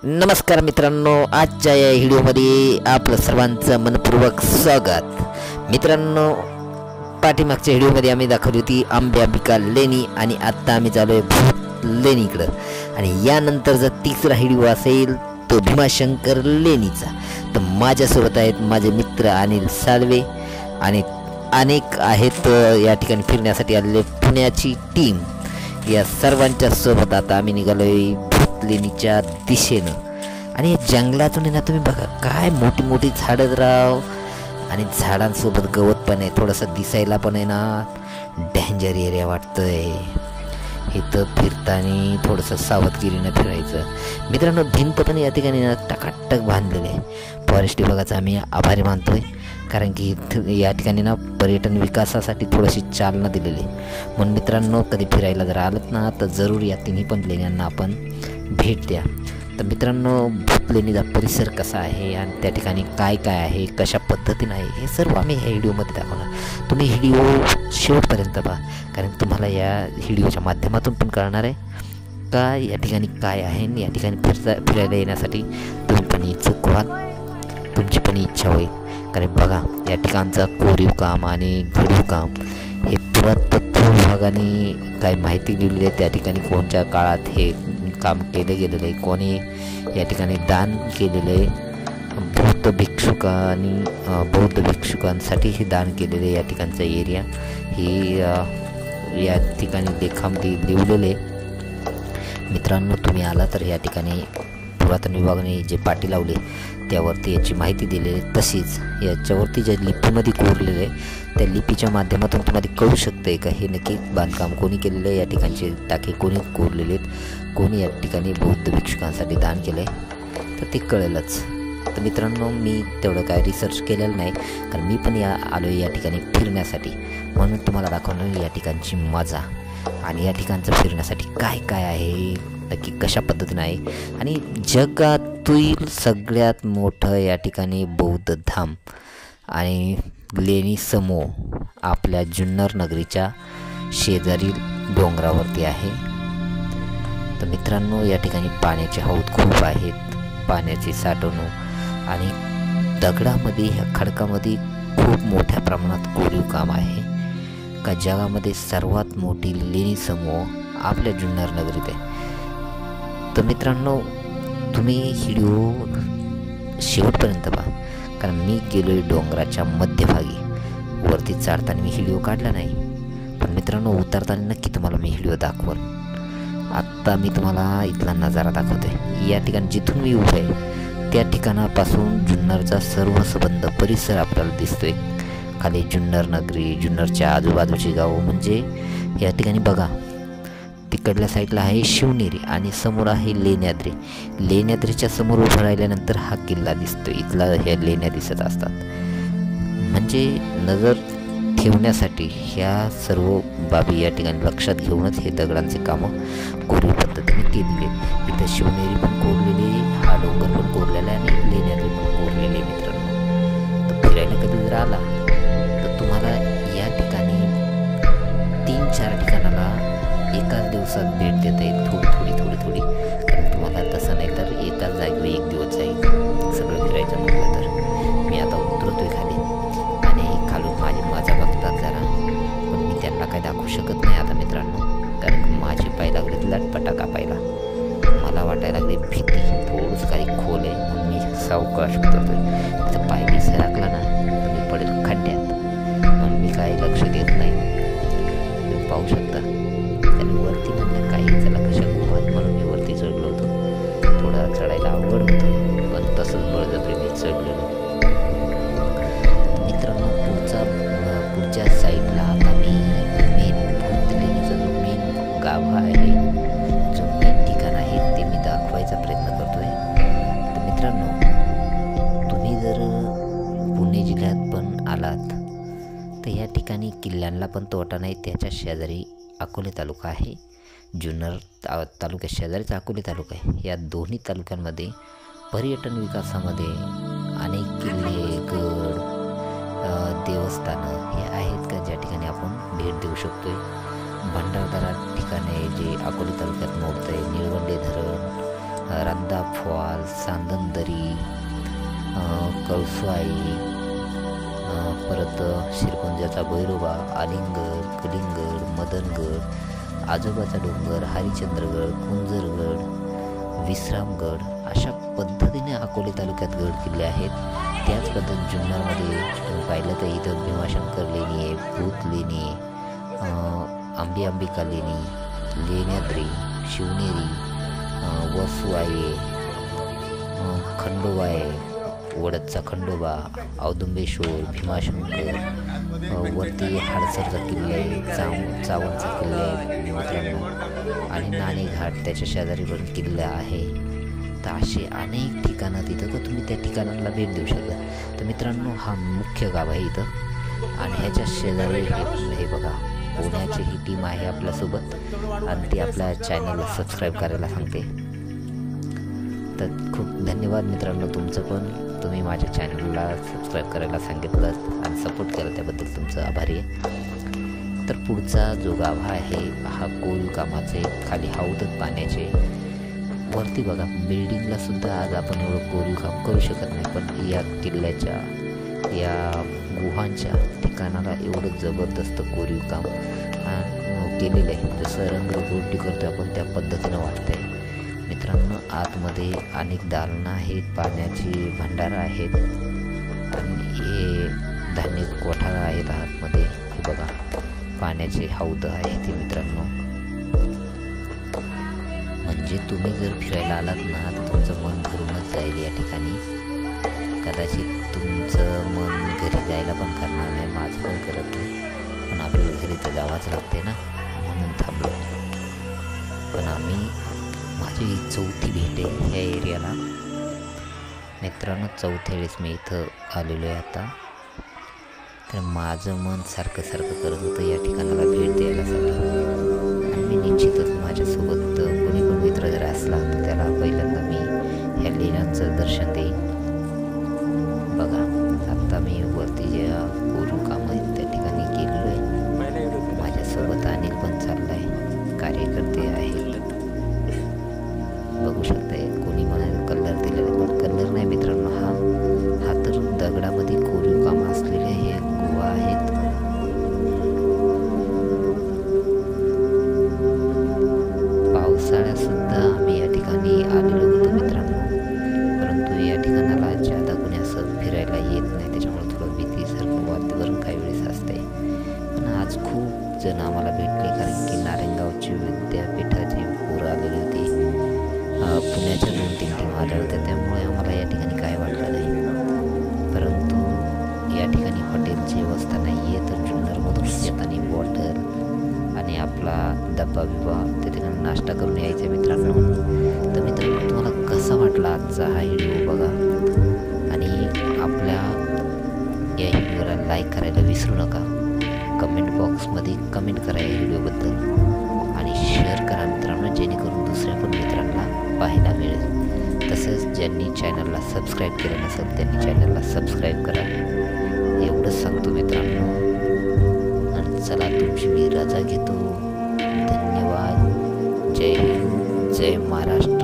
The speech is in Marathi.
नमस्कार मित्रांनो, आजच्या या व्हिडिओमध्ये आपलं सर्वांचं मनपूर्वक स्वागत. मित्रांनो, पाठीमागच्या व्हिडिओमध्ये आम्ही दाखवली होती अंबिका लेणी आणि आत्ता आम्ही चालू आहे लेणीकडं. आणि यानंतर जर तिसरा व्हिडिओ असेल तो भीमाशंकर लेणीचा. तर माझ्यासोबत आहेत माझे मित्र अनिल साळवे आणि अनेक आहेत या ठिकाणी फिरण्यासाठी आलेले पुण्याची टीम. या सर्वांच्या सोबत आता आम्ही निघालोय लेणीच्या दिशेनं. आणि जंगलातून ना तुम्ही बघा काय मोठी मोठी झाडं राव आणि झाडांसोबत गवत पण आहे. थोडंसं दिसायला पण आहे ना डेंजर एरिया वाटतंय. इथं फिरताना थोडंसं सावधगिरीनं फिरायचं. मित्रांनो, भिंत पण या ठिकाणी ना टकाटक बांधलेले आहे. फॉरेस्ट विभागाचा आम्ही आभारी मानतोय, कारण की या ठिकाणी ना पर्यटन विकासासाठी थोडीशी चालना दिलेली. म्हणून मित्रांनो, कधी फिरायला जर आलत ना तर जरूर या तिन्ही पण लेण्यांना आपण भेट द्या. तर मित्रांनो, लेणीचा परिसर कसा आहे आणि त्या ठिकाणी काय काय आहे, कशा पद्धतीनं आहे, हे सर्व आम्ही ह्या व्हिडिओमध्ये दाखवणार. तुम्ही व्हिडिओ शेवटपर्यंत पहा, कारण तुम्हाला या व्हिडिओच्या माध्यमातून पण कळणार आहे का या ठिकाणी काय आहे. आणि या ठिकाणी फिरायला येण्यासाठी तुम्ही पण इच्छुक व्हाल, तुमची पण इच्छा होईल. कारण बघा, या ठिकाणचा कोरीव काम आणि घडीव काम हे पुरातत्व विभागाने काही माहिती दिलेली आहे. त्या ठिकाणी कोणत्या काळात हे काम केलं गेलेलं आहे, कोणी या ठिकाणी दान केलेलं आहे. बौद्ध भिक्षुकांसाठी हे दान केलेलं आहे. या ठिकाणचा एरिया ही या ठिकाणी लेखामध्ये लिहिलेले. मित्रांनो, तुम्ही आला तर या ठिकाणी पुरातन विभागाने जे पाटी लावले त्यावरती याची माहिती दिलेली आहे. तशीच याच्यावरती ज्या लिपीमध्ये कोरलेलं आहे त्या लिपीच्या माध्यमातून तुम्हाला कळू शकते का हे नक्की बांधकाम कोणी केलेलं आहे, या ठिकाणचे टाके कोणी कोरलेले आहेत, कोणी या ठिकाणी बौद्ध भिक्षुकांसाठी दान केलं आहे, तर ते कळेलच. तर मित्रांनो, मी तेवढं काय रिसर्च केलेलं नाही, कारण मी पण आलो या ठिकाणी फिरण्यासाठी. म्हणून तुम्हाला दाखवणार या ठिकाणची मजा आणि या ठिकाणचं फिरण्यासाठी काय काय आहे, नक्की कशा पद्धतीनं आहे. आणि जगातील सगळ्यात मोठं या ठिकाणी बौद्ध धाम आणि लेणी समूह आपल्या जुन्नर नगरीच्या शेजारील डोंगरावरती आहे. तर मित्रांनो, या ठिकाणी पाण्याचे हौद खूप आहेत, पाण्याची साठवणूक आणि दगडामध्ये ह्या खडकामध्ये खूप मोठ्या प्रमाणात कोरीव काम आहे. का जगामध्ये सर्वात मोठी लेणी समूह आपल्या जुन्नर नगरीत आहे. तर मित्रांनो, तुम्ही व्हिडिओ शेवटपर्यंत पहा, कारण मी गेलो आहे डोंगराच्या मध्यभागी. वरती चढताना मी व्हिडिओ काढला नाही, पण मित्रांनो उतरताना नक्की तुम्हाला मी व्हिडिओ दाखवल. आत्ता मी तुम्हाला इथला नजारा दाखवते. या ठिकाणी जिथून मी उभे आहे त्या ठिकाणापासून जुन्नरचा सर्व संबंध परिसर आपल्याला दिसतोय. खाली जुन्नर नगरी, जुन्नरच्या आजूबाजूची गावं, म्हणजे या ठिकाणी बघा तिकडल्या साईडला आहे शिवनेरी आणि समोर आहे लेण्याद्री. लेण्याद्रीच्या समोर उभं राहिल्यानंतर हा किल्ला दिसतो. इथला ह्या लेण्या दिसत असतात. म्हणजे नजर ठेवण्यासाठी ह्या सर्व बाबी या ठिकाणी लक्षात घेऊनच हे दगडांचे कामं कोरीव पद्धतीने केलेले. इथं शिवनेरी पण कोरलेली, हा डोंगर पण कोरलेला आहे आणि लेण्याद्री पण कोरलेली. मित्रांनो, तर फिरायला कधी जर आला तर तुम्हाला या ठिकाणी 3-4 ठिकाणाला एकाच दिवसात भेट देता येईल, थोडी. कारण तुम्हाला तसं नाही तर एकाच जागेवर 1 दिवस जाईल सगळं फिरायचं म्हटलं तर. मी आता उतरतोय खाली आणि खालून माझी मजा बघतात जरा, पण मी त्यांना काही दाखवू शकत नाही आता मित्रांनो, कारण माझे पाय लागले लटपटा कापायला. मला वाटायला लागली भीती, थोडंसं काही खोल आहे म्हणून मी सावकाश उतरतोय. तिथं पाय बी सरकला ना तर मी पडेल खड्ड्यात, पण मी काही लक्ष देत नाही. तुम्ही पाहू शकता. आणि वरती म्हणलं काही चला कशा गुहात म्हणून मी वरती चढलो होतो. थोडं चढायला अवघड होतं, पण तसंच बळजबरीने चढलेलो. मित्रांनो, पुढच्या साईडला आता मी लेणीचा जो मेन गाभा आहे, जो मेन ठिकाण आहे ते मी दाखवायचा प्रयत्न करतोय. तर मित्रांनो, तुम्ही जर पुणे जिल्ह्यात पण आलात तर या ठिकाणी किल्ल्यांना पण तोटा नाही. त्याच्या शेजारी अकोले तालुका आहे, जुन्नर तालुक्या शेजारीच अकोले तालुका आहे. या दोन्ही तालुक्यांमध्ये पर्यटन विकासामध्ये अनेक किल्ले, गड, देवस्थानं हे आहेत का ज्या ठिकाणी आपण भेट देऊ शकतो. भंडारदरा ठिकाणे जे अकोले तालुक्यात मोडतं आहे, निळवंडे धरण, रंधा फॉल, सांदनदरी, कळसुआई, परत शिरपुंजाचा भैरोबा, आलिंगड, कलिंगड, मदनगड, आजोबाचा डोंगर, हरिश्चंद्रगड, कुंजरगड, विश्रामगड अशा पद्धतीने अकोले तालुक्यात गड किल्ले आहेत. त्याच पद्धतीने जुन्नरमध्ये तुम्ही पाहिलं तर इथं भीमाशंकर लेणी आहे, भूत लेणी आहे, अंबिका लेणी, लेण्याद्री, शिवनेरी, वसू आहे, खंडोबा आहे, वडदचा खंडोबा, औदुंबेश्वर, भीमाशंकर, वरती हाडसरचा किल्ला आहे, चावणचा किल्ला आहे मित्रांनो, आणि नाणेघाट त्याच्या शेजारी पण किल्ला आहे. तर असे अनेक ठिकाणं तिथं तर तुम्ही त्या ठिकाणाला भेट देऊ शकता. तर मित्रांनो हा मुख्य गाव आहे इथं, आणि ह्याच्या शेजारी हे बघा पुण्याची ही टीम आहे आपल्यासोबत, आणि ती आपल्या चॅनलला सबस्क्राईब करायला सांगते. तर खूप धन्यवाद मित्रांनो तुमचं पण, तुम्ही माझ्या चॅनलला सबस्क्राईब करायला सांगितलं आणि सपोर्ट केला त्याबद्दल तुमचं आभारी आहे. तर पुढचा जो गाव आहे हा कोरीव कामाचे, खाली हौदत पाण्याचे, वरती बघा बिल्डिंगला सुद्धा आज आपण एवढं कोरीव काम करू शकत नाही, पण या किल्ल्याच्या या गुहांच्या ठिकाणाला एवढं जबरदस्त कोरीव काम केलेलं आहे. जसं रंगरगोटी करतो आपण त्या पद्धतीनं वाटतंय मित्रांनो. आतमध्ये अनेक दालनं आहेत, पाण्याची भंडारा आहेत, आणि हे धान्य कोठार आहेत आतमध्ये. हे बघा पाण्याचे हौद आहे ते मित्रांनो. म्हणजे तुम्ही जर फिरायला आलात ना तर तुमचं मन भरूनच जाईल या ठिकाणी. कदाचित तुमचं मन घरी जायला पण करणार नाही, माझं पण करत नाही, पण आपल्याला घरी तर जावंच लागते ना, म्हणून थांबलो. पण माझी चौथी भेट आहे ह्या एरियाला मित्रांनो. चौथ्या वेळेस मी इथं आलेलो आहे आता. तर माझं मन सारखं करत होतं या ठिकाणाला भेट द्यायलासाठी, आणि मी निश्चितच माझ्यासोबत कोणी पण मित्र जर असला तर त्याला पहिल्यांदा मी ह्या लेण्यांचं दर्शन देईन. बघा आत्ता मी वरती जे कोरीव काम आहेत त्या ठिकाणी गेलेलो आहे. माझ्यासोबत अनिल पण चालला आहे, कार्यकर्ते आहेत, बघू शकताय. कोणी म्हणाल कलर दिलेला, पण कलर नाही मित्रांनो, हा तर दगडामध्ये कोरीव काम असलेले हे गुहा आहेत. पावसाळ्यात सुद्धा आम्ही या ठिकाणी आलेलो होतो मित्रांनो, परंतु या ठिकाणाला ज्यादा कोणी असं फिरायला येत नाही, त्याच्यामुळे थोडं भीतीसारखं वातावरण काही वेळेस असते. पण आज खूप जण आम्हाला भेटले, कारण की नारायणगावची विद्यापीठाची पोरं आलेली होती, पुण्याच्या 2-3 टीम आल्या होत्या, त्यामुळे आम्हाला या ठिकाणी काय वाटलं नाही. परंतु या ठिकाणी हॉटेलची व्यवस्था नाही आहे, तर जुन्नरमधून येताना बॉटल आणि आपला डब्बा त्या ठिकाणी नाश्ता करून यायचा मित्रांनो. तर मित्रांनो तुम्हाला कसा वाटला आजचा हा व्हिडिओ बघा, आणि आपल्या या व्हिडिओला लाईक करायला विसरू नका. कमेंट बॉक्समध्ये कमेंट करा या व्हिडिओबद्दल, आणि शेअर करा मित्रांनो, जेणेकरून दुसऱ्या पण मित्रांना पाहायला मिळेल. तसंच ज्यांनी चॅनलला सबस्क्राईब केलं नसेल त्यांनी चॅनलला सबस्क्राईब करा, एवढंच सांगतो मित्रांनो. आणि चला तुमची मी रजा घेतो. धन्यवाद. जय हिंद, जय महाराष्ट्र.